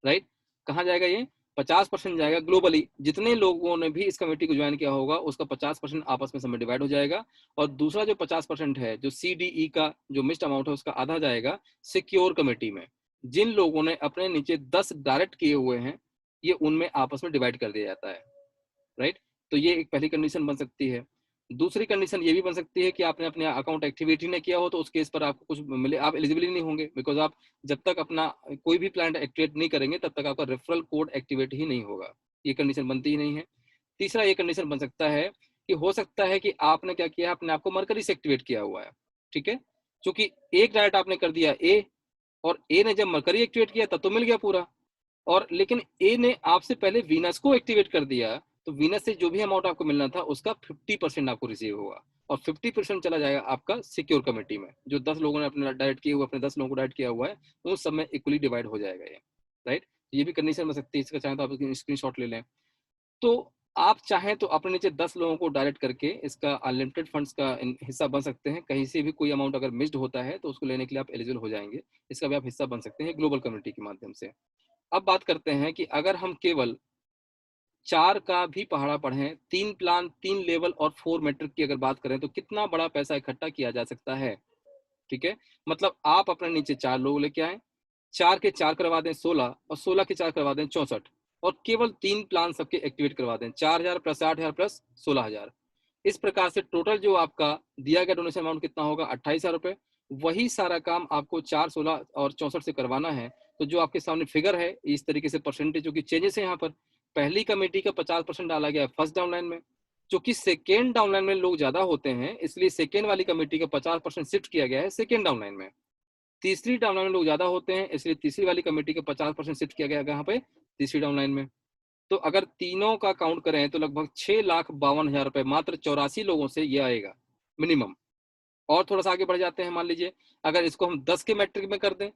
राइट। कहाँ जाएगा ये, 50% जाएगा ग्लोबली, जितने लोगों ने भी इस कमेटी को ज्वाइन किया होगा उसका 50% आपस में सब में डिवाइड हो जाएगा। और दूसरा जो 50% है, जो CDE का जो मिस्ड अमाउंट है, उसका आधा जाएगा सिक्योर कमेटी में। जिन लोगों ने अपने नीचे 10 डायरेक्ट किए हुए हैं, ये उनमें आपस में डिवाइड कर दिया जाता है, राइट। तो ये एक पहली कंडीशन बन सकती है। दूसरी कंडीशन ये भी बन सकती है कि आपने अपने अकाउंट एक्टिवेट ही नहीं किया हो, तो उस केस पर आपको कुछ मिले, आप एलिजिबल ही नहीं होंगे, बिकॉज आप जब तक अपना कोई भी प्लान एक्टिवेट नहीं करेंगे तब तक आपका रेफरल कोड एक्टिवेट ही नहीं होगा। ये कंडीशन बनती ही नहीं है। तीसरा ये कंडीशन बन सकता है कि हो सकता है कि आपने क्या किया, अपने आपको मरकरी से एक्टिवेट किया हुआ है, ठीक है, क्योंकि एक डायरेक्ट आपने कर दिया ए, और ए ने जब मरकरी एक्टिवेट किया तब तो मिल गया पूरा, और लेकिन ए ने आपसे पहले वीनस को एक्टिवेट कर दिया, तो वीनस से जो भी अमाउंट आपको मिलना था उसका 50% आपको रिसीव होगा और 50% चला जाएगा आपका सिक्योर कमेटी में। जो 10 लोगों ने अपने डायरेक्ट किए हुए अपने 10 लोगों को डायरेक्ट किया हुआ है उन सब में इक्वली डिवाइड हो जाएगा ये, राइट। ये भी कंडीशन बन सकती है, इसका चाहे तो आप स्क्रीनशॉट ले लें। तो आप चाहें तो अपने नीचे 10 लोगों को डायरेक्ट करके इसका अनलिमिटेड फंड्स का हिस्सा बन सकते हैं। कहीं से भी कोई अमाउंट अगर मिस्ड होता है तो उसको लेने के लिए आप एलिजिबल हो जाएंगे, इसका भी आप हिस्सा बन सकते हैं ग्लोबल कम्युनिटी के माध्यम से। अब बात करते हैं कि अगर हम केवल 4 का भी पहाड़ा पढ़ें, 3 प्लान, 3 लेवल और 4 मैट्रिक की अगर बात करें तो कितना बड़ा पैसा इकट्ठा किया जा सकता है। ठीक है, मतलब आप अपने नीचे 4 लोग लेके आए, 4 के 4 करवा दें 16 और 16 के 4 करवा दें 64 और केवल 3 प्लान सबके एक्टिवेट करवा दें, 4000 प्लस 8000 प्लस 16000। इस प्रकार से टोटल जो आपका दिया गया डोनेशन अमाउंट कितना होगा, 28,000 रुपए। वही सारा काम आपको 4, 16 और 64 से करवाना है। तो जो आपके सामने फिगर है इस तरीके से परसेंटेज जो कि चेंजेस है यहाँ पर, पहली कमेटी का 50% डाला गया फर्स्ट डाउनलाइन में, जो कि सेकेंड डाउनलाइन में लोग ज्यादा होते हैं इसलिए सेकेंड वाली कमेटी का 50% शिफ्ट किया गया है सेकेंड डाउनलाइन में। तीसरी डाउनलाइन में लोग ज्यादा होते हैं इसलिए तीसरी वाली कमेटी का 50% शिफ्ट किया गया यहाँ पे तीसरी डाउनलाइन में। तो अगर तीनों का काउंट करें तो लगभग 6,52,000 रुपए मात्र 84 लोगों से ये आएगा मिनिमम। और थोड़ा सा आगे बढ़ जाते हैं, मान लीजिए अगर इसको हम 10 के मैट्रिक में कर दें,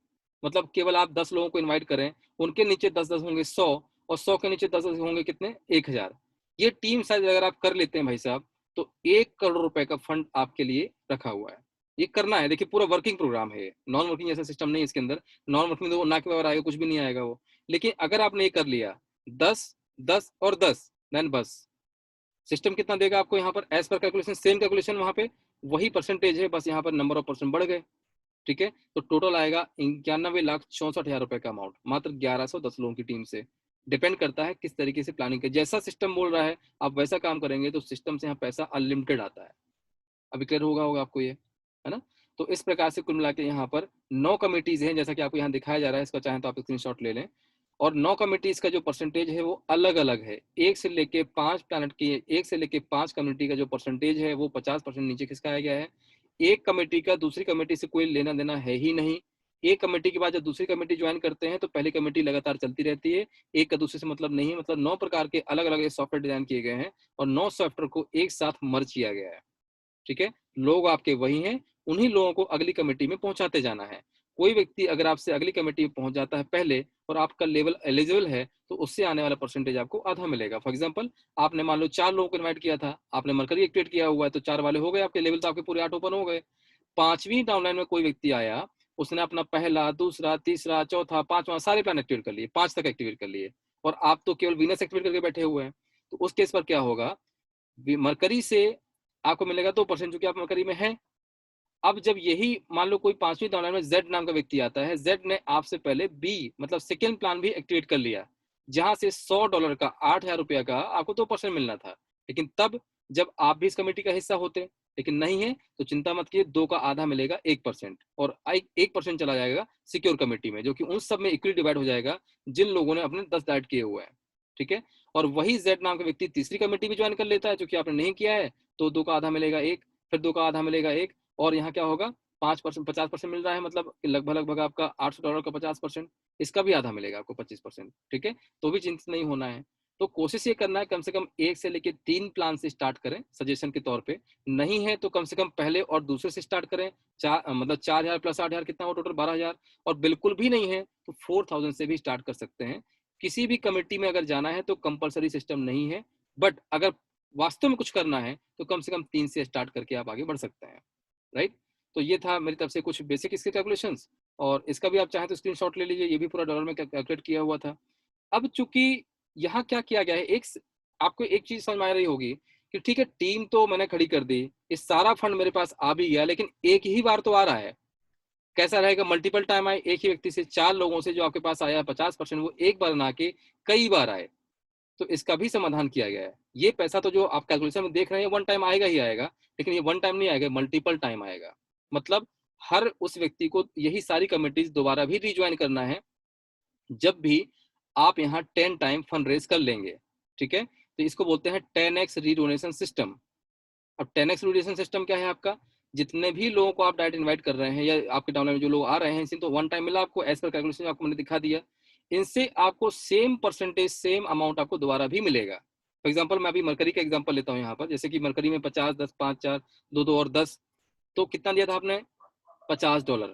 मतलब केवल आप 10 लोगों को इन्वाइट करें, उनके नीचे 10-10 होंगे 100 और 100 के नीचे 10 होंगे कितने, 1000। ये टीम साइज अगर आप कर लेते हैं भाई साहब तो 1 करोड़ रुपए का फंड आपके लिए रखा हुआ है। ये करना है, देखिए पूरा वर्किंग प्रोग्राम है, नॉन वर्किंग ऐसा सिस्टम नहीं है इसके अंदर। नॉन वर्किंग तो ना के बराबर आएगा, कुछ भी नहीं आएगा वो। लेकिन अगर आपने ये कर लिया 10, 10 और 10, देन बस सिस्टम कितना देगा आपको यहाँ पर as per calculation, same calculation वहां पे वही परसेंटेज है, बस यहाँ पर नंबर ऑफ पर्सन बढ़ गए। ठीक है, तो टोटल आएगा 91,64,000 रुपए का अमाउंट मात्र 1110 लोगों की टीम से। डिपेंड करता है किस तरीके से प्लानिंग के, जैसा सिस्टम बोल रहा है आप वैसा काम करेंगे तो सिस्टम से यहाँ पैसा अनलिमिटेड आता है। अभी क्लियर होगा आपको ये, है ना। तो इस प्रकार से कुल मिला के यहाँ पर 9 कमिटीज हैं जैसा कि आपको यहाँ दिखाया जा रहा है, इसका चाहे तो आप स्क्रीनशॉट ले लें। और 9 कमिटीज का जो परसेंटेज है वो अलग अलग है, एक से लेके 5 प्लानट की, एक से लेके 5 कम्युनिटी का जो परसेंटेज है वो 50% नीचे खिसकाया गया है। एक कमेटी का दूसरी कमेटी से कोई लेना देना है ही नहीं। एक कमेटी के बाद जब दूसरी कमेटी ज्वाइन करते हैं तो पहली कमेटी लगातार चलती रहती है, एक का दूसरे से मतलब नहीं है। मतलब 9 प्रकार के अलग अलग सॉफ्टवेयर डिजाइन किए गए हैं और 9 सॉफ्टवेयर को एक साथ मर्ज किया गया है। ठीक है, लोग आपके वही हैं, उन्हीं लोगों को अगली कमेटी में पहुंचाते जाना है। कोई व्यक्ति अगर आपसे अगली कमेटी में पहुंच जाता है पहले और आपका लेवल एलिजिबल है तो उससे आने वाला परसेंटेज आपको आधा मिलेगा। फॉर एग्जांपल आपने मान लो 4 लोगों को इनवाइट किया था, आपने मरकरी एक्टिवेट किया हुआ है तो 4 वाले हो गए आपके, लेवल तो आपके पूरे 8 ओपन हो गए। 5वीं डाउनलाइन में कोई व्यक्ति आया, उसने अपना पहला, दूसरा, तीसरा, चौथा, 5वां सारे प्लान एक्टिवेट कर लिए, 5 तक एक्टिवेट कर लिए और आप तो केवल वीनस एक्टिवेट करके बैठे हुए हैं। तो उस केस पर क्या होगा, मरकरी से आपको मिलेगा 2% जो कि आप मरकरी में हैं। अब जब यही मान लो कोई 5वीं डाउनलाइन में जेड नाम का व्यक्ति आता है, जेड ने आपसे पहले बी मतलब सेकेंड प्लान भी एक्टिवेट कर लिया, जहां से $100 का 8,000 रुपया का आपको 2% मिलना था। लेकिन तब जब आप भी इस कमेटी का हिस्सा होते, लेकिन नहीं है तो चिंता मत कीजिए, 2 का आधा मिलेगा 1% और 1% चला जाएगा सिक्योर कमेटी में, जो कि उन सब में इक्वली डिवाइड हो जाएगा जिन लोगों ने अपने 10 डाइट किए हुए हैं। ठीक है, और वही जेड नाम का व्यक्ति तीसरी कमेटी भी ज्वाइन कर लेता है जो कि आपने नहीं किया है, तो 2 का आधा मिलेगा 1, फिर 2 का आधा मिलेगा 1 और यहाँ क्या होगा 5%, 50% मिल रहा है, मतलब लगभग लगभग आपका $800 का 50%, इसका भी आधा मिलेगा आपको 25%। ठीक है, तो भी चिंतित नहीं होना है। तो कोशिश ये करना है कम से कम 1 से लेके 3 प्लान से स्टार्ट करें सजेशन के तौर पे, नहीं है तो कम से कम पहले और दूसरे से स्टार्ट करें। मतलब 4,000 प्लस 8,000 कितना हो टोटल 12,000, और बिल्कुल भी नहीं है तो 4,000 से भी स्टार्ट कर सकते हैं। किसी भी कमेटी में अगर जाना है तो कंपलसरी सिस्टम नहीं है, बट अगर वास्तव में कुछ करना है तो कम से कम 3 से स्टार्ट करके आप आगे बढ़ सकते हैं, राइट। तो ये था मेरी तरफ से कुछ बेसिक इसके कैलकुलेशंस, और इसका भी आप चाहें तो स्क्रीनशॉट ले लीजिए, ये भी पूरा डॉलर में कैलकुलेट किया हुआ था। अब चूंकि यहाँ क्या किया गया है, आपको एक चीज समझ में आ रही होगी कि ठीक है टीम तो मैंने खड़ी कर दी, इस सारा फंड मेरे पास आ भी गया, लेकिन एक ही बार तो आ रहा है। कैसा रहेगा, मल्टीपल टाइम आए, एक ही व्यक्ति से 4 लोगों से जो आपके पास आया है 50%, वो एक बार ना के कई बार आए। तो इसका भी समाधान किया गया है। ये पैसा तो जो आप कैलकुलेशन में देख रहे हैं वन टाइम आएगा ही आएगा, लेकिन ये वन टाइम नहीं आएगा, मल्टीपल टाइम आएगा। मतलब हर उस व्यक्ति को यही सारी कमिटीज दोबारा भी रिज्वाइन करना है जब भी आप यहाँ 10 टाइम फंड रेज कर लेंगे। ठीक है, तो इसको बोलते हैं 10x रीडोनेशन सिस्टम। अब 10x रीडोनेशन सिस्टम क्या है आपका, जितने भी लोगों को आप डायरेक्ट इनवाइट कर रहे हैं या आपके डाउनलाइन में जो लोग आ रहे हैं, इनसे तो वन टाइम मिला आपको एज पर कैलकुलेशन आपको मैंने दिखा दिया, इनसे आपको सेम परसेंटेज सेम अमाउंट आपको दोबारा भी मिलेगा। फॉर एग्जाम्पल मैं अभी मरकरी का एग्जाम्पल लेता हूँ यहाँ पर, जैसे कि मरकरी में 50, 10, 5, 4, 2, 2 और 10, तो कितना दिया था आपने? $50।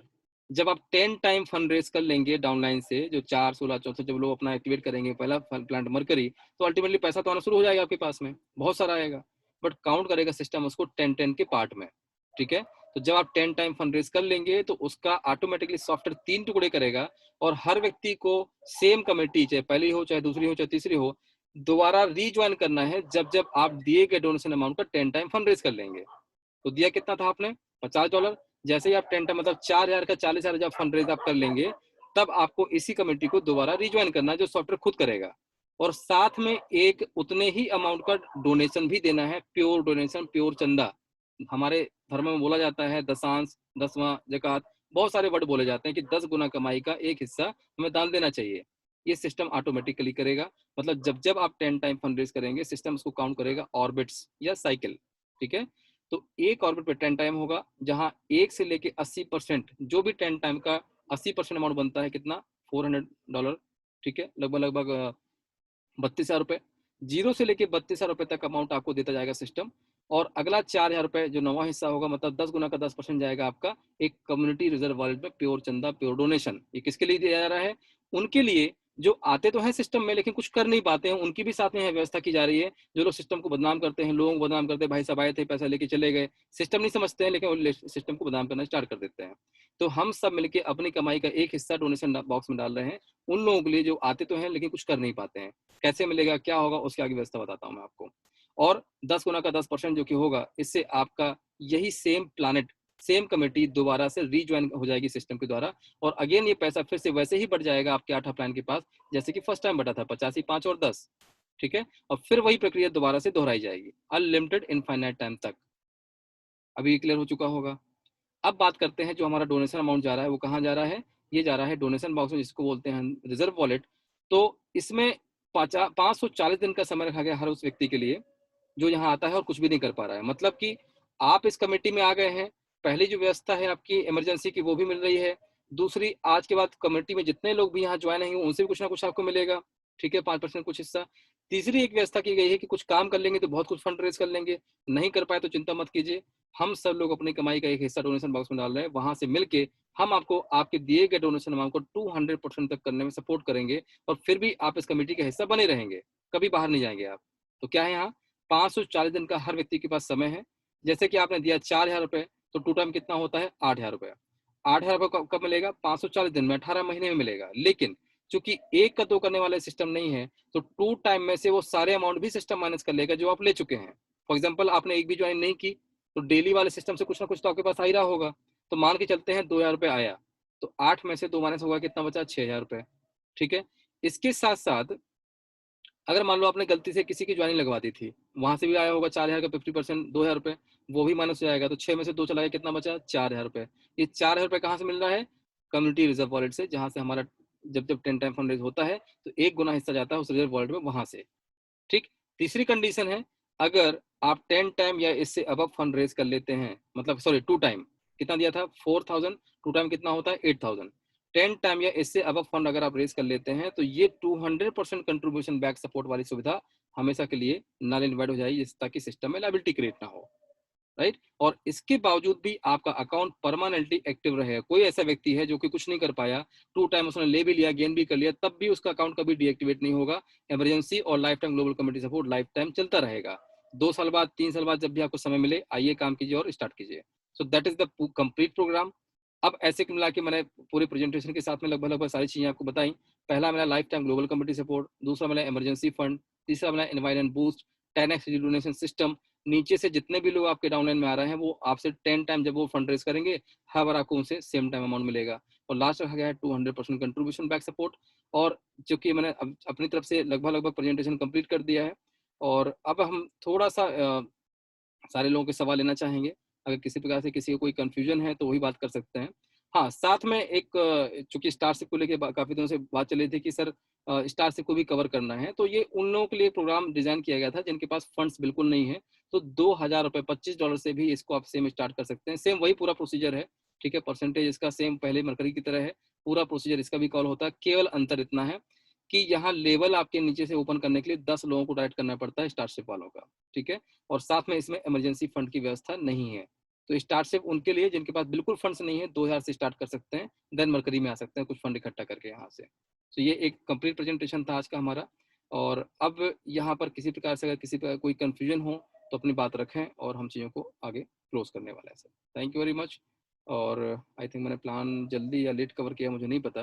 जब आप 10 टाइम फंड रेज कर लेंगे डाउनलाइन से, जो 4, 16, 14 जब लोग अपना एक्टिवेट करेंगे पहला प्लांट मरकरी, तो अल्टीमेटली पैसा तो आना शुरू हो जाएगा आपके पास में, बहुत सारा आएगा, बट काउंट करेगा सिस्टम उसको 10-10 के पार्ट में, ठीक है। तो जब आप 10 टाइम फंड रेज कर लेंगे तो उसका ऑटोमेटिकली सॉफ्टवेयर 3 टुकड़े करेगा, और हर व्यक्ति को सेम कमेटी, चाहे पहली हो, चाहे दूसरी हो, चाहे तीसरी हो, दोबारा रीज्वाइन करना है जब जब आप दिए गए डोनेशन अमाउंट का 10 टाइम फंड रेज कर लेंगे। तो दिया कितना था आपने? $50। जैसे ही आप 10 टाइम मतलब 4,000 का 40,000 जब फंड रेज आप कर लेंगे, तब आपको इसी कमेटी को दोबारा रिज्वाइन करना है, जो सॉफ्टवेयर खुद करेगा, और साथ में एक उतने ही अमाउंट का डोनेशन भी देना है, प्योर डोनेशन, प्योर चंदा। हमारे धर्म में बोला जाता है दशांश, दसवां, जकात, बहुत सारे वर्ड बोले जाते हैं कि 10 गुना कमाई का एक हिस्सा हमें दान देना चाहिए। ये सिस्टम ऑटोमेटिकली करेगा, मतलब जब जब आप 10 टाइम फंड रेज करेंगे, सिस्टम उसको काउंट करेगा ऑर्बिट्स या साइकिल, ठीक है। तो एक ऑर्बिट पे 10 टाइम होगा, जहां 1 से लेके 80%, जो भी 10 टाइम का 80% अमाउंट बनता है, कितना? $400, ठीक है, लगभग लगभग 32,000 रुपए। 0 से लेके 32,000 रुपए तक अमाउंट आपको देता जाएगा सिस्टम, और अगला 4,000 रुपए जो 9वां हिस्सा होगा, मतलब 10 गुना का 10% जाएगा आपका एक कम्युनिटी रिजर्व वॉलेट में, प्योर चंदा, प्योर डोनेशन। ये किसके लिए दिया जा रहा है? उनके लिए जो आते तो हैं सिस्टम में लेकिन कुछ कर नहीं पाते हैं, उनकी भी साथ में व्यवस्था की जा रही है। जो लोग सिस्टम को बदनाम करते हैं, लोगों को बदनाम करते हैं, भाई साहब आए थे पैसा लेके चले गए, सिस्टम नहीं समझते हैं, लेकिन वो सिस्टम को बदनाम करना स्टार्ट कर देते हैं। तो हम सब मिलके अपनी कमाई का एक हिस्सा डोनेशन बॉक्स में डाल रहे हैं उन लोगों के लिए जो आते तो हैं लेकिन कुछ कर नहीं पाते हैं। कैसे मिलेगा, क्या होगा, उसकी आगे व्यवस्था बताता हूँ मैं आपको। और 10 गुना का 10% जो कि होगा, इससे आपका यही सेम प्लानेट, सेम कमेटी दोबारा से रीज्वाइन हो जाएगी सिस्टम के द्वारा, और अगेन ये पैसा फिर से वैसे ही बढ़ जाएगा आपके 8 प्लान के पास, जैसे कि फर्स्ट टाइम बढ़ा था 85, 5 और 10, ठीक है। और फिर वही प्रक्रिया दोबारा से दोहराई जाएगी अनलिमिटेड इनफाइनाइट टाइम तक। अभी क्लियर हो चुका होगा। अब बात करते हैं जो हमारा डोनेशन अमाउंट जा रहा है वो कहाँ जा रहा है। ये जा रहा है डोनेशन बॉक्स में, जिसको बोलते हैं रिजर्व वॉलेट। तो इसमें 540 दिन का समय रखा गया हर उस व्यक्ति के लिए जो यहाँ आता है और कुछ भी नहीं कर पा रहा है। मतलब कि आप इस कमेटी में आ गए हैं, पहली जो व्यवस्था है आपकी इमरजेंसी की वो भी मिल रही है, दूसरी आज के बाद कमेटी में जितने लोग भी यहाँ ज्वाइन होंगे उनसे भी कुछ ना कुछ आपको मिलेगा, ठीक है, 5% कुछ हिस्सा। तीसरी एक व्यवस्था की गई है कि कुछ काम कर लेंगे तो बहुत कुछ फंड रेज कर लेंगे, नहीं कर पाए तो चिंता मत कीजिए, हम सब लोग अपनी कमाई का एक हिस्सा डोनेशन बॉक्स में डाल रहे हैं, वहां से मिलके हम आपको आपके दिए गए डोनेशन अमाउंट को 200% तक करने में सपोर्ट करेंगे, और फिर भी आप इस कमेटी का हिस्सा बने रहेंगे, कभी बाहर नहीं जाएंगे आप। तो क्या है, यहाँ 540 दिन का हर व्यक्ति के पास समय है। जैसे कि आपने दिया 4,000 रुपए, तो टू टाइम कितना होता है? 8,000 रुपए। 8,000 रुपए कब मिलेगा? 540 दिन में, 18 महीने में मिलेगा। लेकिन चूंकि एक का दो करने वाले सिस्टम नहीं है, तो टू टाइम में से वो सारे अमाउंट भी सिस्टम माइनस कर लेगा जो आप ले चुके हैं। फॉर एग्जाम्पल आपने एक भी ज्वाइन नहीं की, तो डेली वाले सिस्टम से कुछ ना कुछ तो आपके पास आ ही रहा होगा। तो मान के चलते हैं 2,000 रुपए आया, तो 8 में से 2 माइनस होगा, कितना बचा? 6,000 रुपए, ठीक है। इसके साथ साथ अगर मान लो आपने गलती से किसी की ज्वाइनिंग लगवा दी थी, वहां से भी आया होगा 4,000 का 50%, 2,000 रुपए, वो भी माइनस हो जाएगा, तो 6 में से 2 चला गया, कितना बचा? 4,000 रुपए। ये 4,000 रुपए कहाँ से मिल रहा है? कम्युनिटी रिजर्व वॉलेट से, जहां से हमारा जब जब 10 टाइम फंड रेज होता है तो एक गुना हिस्सा जाता है उस रिजर्व वॉलेट में, वहां से, ठीक। तीसरी कंडीशन है, अगर आप 10 टाइम या इससे अबव फंड रेज कर लेते हैं, मतलब सॉरी 2 टाइम, कितना दिया था? 4,000, 2 टाइम कितना होता है? 8,000। 10 टाइम या इससे अबव फंड अगर आप रेज कर लेते हैं, तो ये 200% कंट्रीब्यूशन बैक सपोर्ट वाली सुविधा हमेशा के लिए नल एंड वॉइड हो जाएगी, ताकि सिस्टम में लायबिलिटी क्रिएट ना हो, राइट। और इसके बावजूद भी आपका अकाउंट परमानेंटली एक्टिव रहे। कोई ऐसा व्यक्ति है जो कि कुछ नहीं कर पाया, 2 टाइम उसने ले भी लिया, गेन भी कर लिया, तब भी उसका अकाउंट कभी डीएक्टिवेट नहीं होगा। इमरजेंसी और life time global community support life time चलता रहेगा। 2 साल बाद, 3 साल बाद, जब भी आपको समय मिले, आइए काम कीजिए और स्टार्ट कीजिए। So that is the complete program. अब ऐसे मिला के मैंने पूरे प्रेजेंटेशन के साथ में लगभग लगभग सारी चीजें आपको बताई। पहला मिला life time global community support, दूसरा मिला इमरजेंसी फंड, तीसरा मिला environment boost, 10x donation system. नीचे से जितने भी लोग आपके डाउनलाइन में आ रहे हैं वो आपसे 10 टाइम जब वो फंड रेज करेंगे, हर बार आपको उनसे सेम टाइम अमाउंट मिलेगा। और लास्ट रखा गया है 200% कंट्रीब्यूशन बैक सपोर्ट। और चूंकि मैंने अपनी तरफ से लगभग लगभग प्रेजेंटेशन कंप्लीट कर दिया है, और अब हम थोड़ा सा सारे लोगों के सवाल लेना चाहेंगे। अगर किसी प्रकार से किसी को कोई कंफ्यूजन है तो वही बात कर सकते हैं। हाँ, साथ में एक चूंकि स्टारशिप को लेके काफी दिनों से बात चल रही थी कि सर स्टारशिप को भी कवर करना है, तो ये उन लोगों के लिए प्रोग्राम डिजाइन किया गया था जिनके पास फंड्स बिल्कुल नहीं है। तो $2,000 $25 से भी इसको आप सेम स्टार्ट कर सकते हैं। सेम वही पूरा प्रोसीजर है, ठीक है। परसेंटेज इसका सेम पहले मरकरी की तरह है, पूरा प्रोसीजर इसका भी कॉल होता है। केवल अंतर इतना है कि यहाँ लेवल आपके नीचे से ओपन करने के लिए 10 लोगों को डायरेक्ट करना पड़ता है स्टार्टशिप वालों का, ठीक है? और साथ में इसमें इमरजेंसी फंड की व्यवस्था नहीं है। तो स्टार्टशिप उनके लिए जिनके पास बिल्कुल फंड्स नहीं है, 2000 से स्टार्ट कर सकते हैं, देन मरकरी में आ सकते हैं कुछ फंड इकट्ठा करके यहाँ से। तो ये एक कंप्लीट प्रेजेंटेशन था आज का हमारा। और अब यहाँ पर किसी प्रकार से अगर किसी का कोई कन्फ्यूजन हो तो अपनी बात रखें और हम चीज़ों को आगे क्लोज करने वाले हैं sir. Thank you very much. और आई थिंक मैंने प्लान जल्दी या लेट कवर किया मुझे नहीं पता।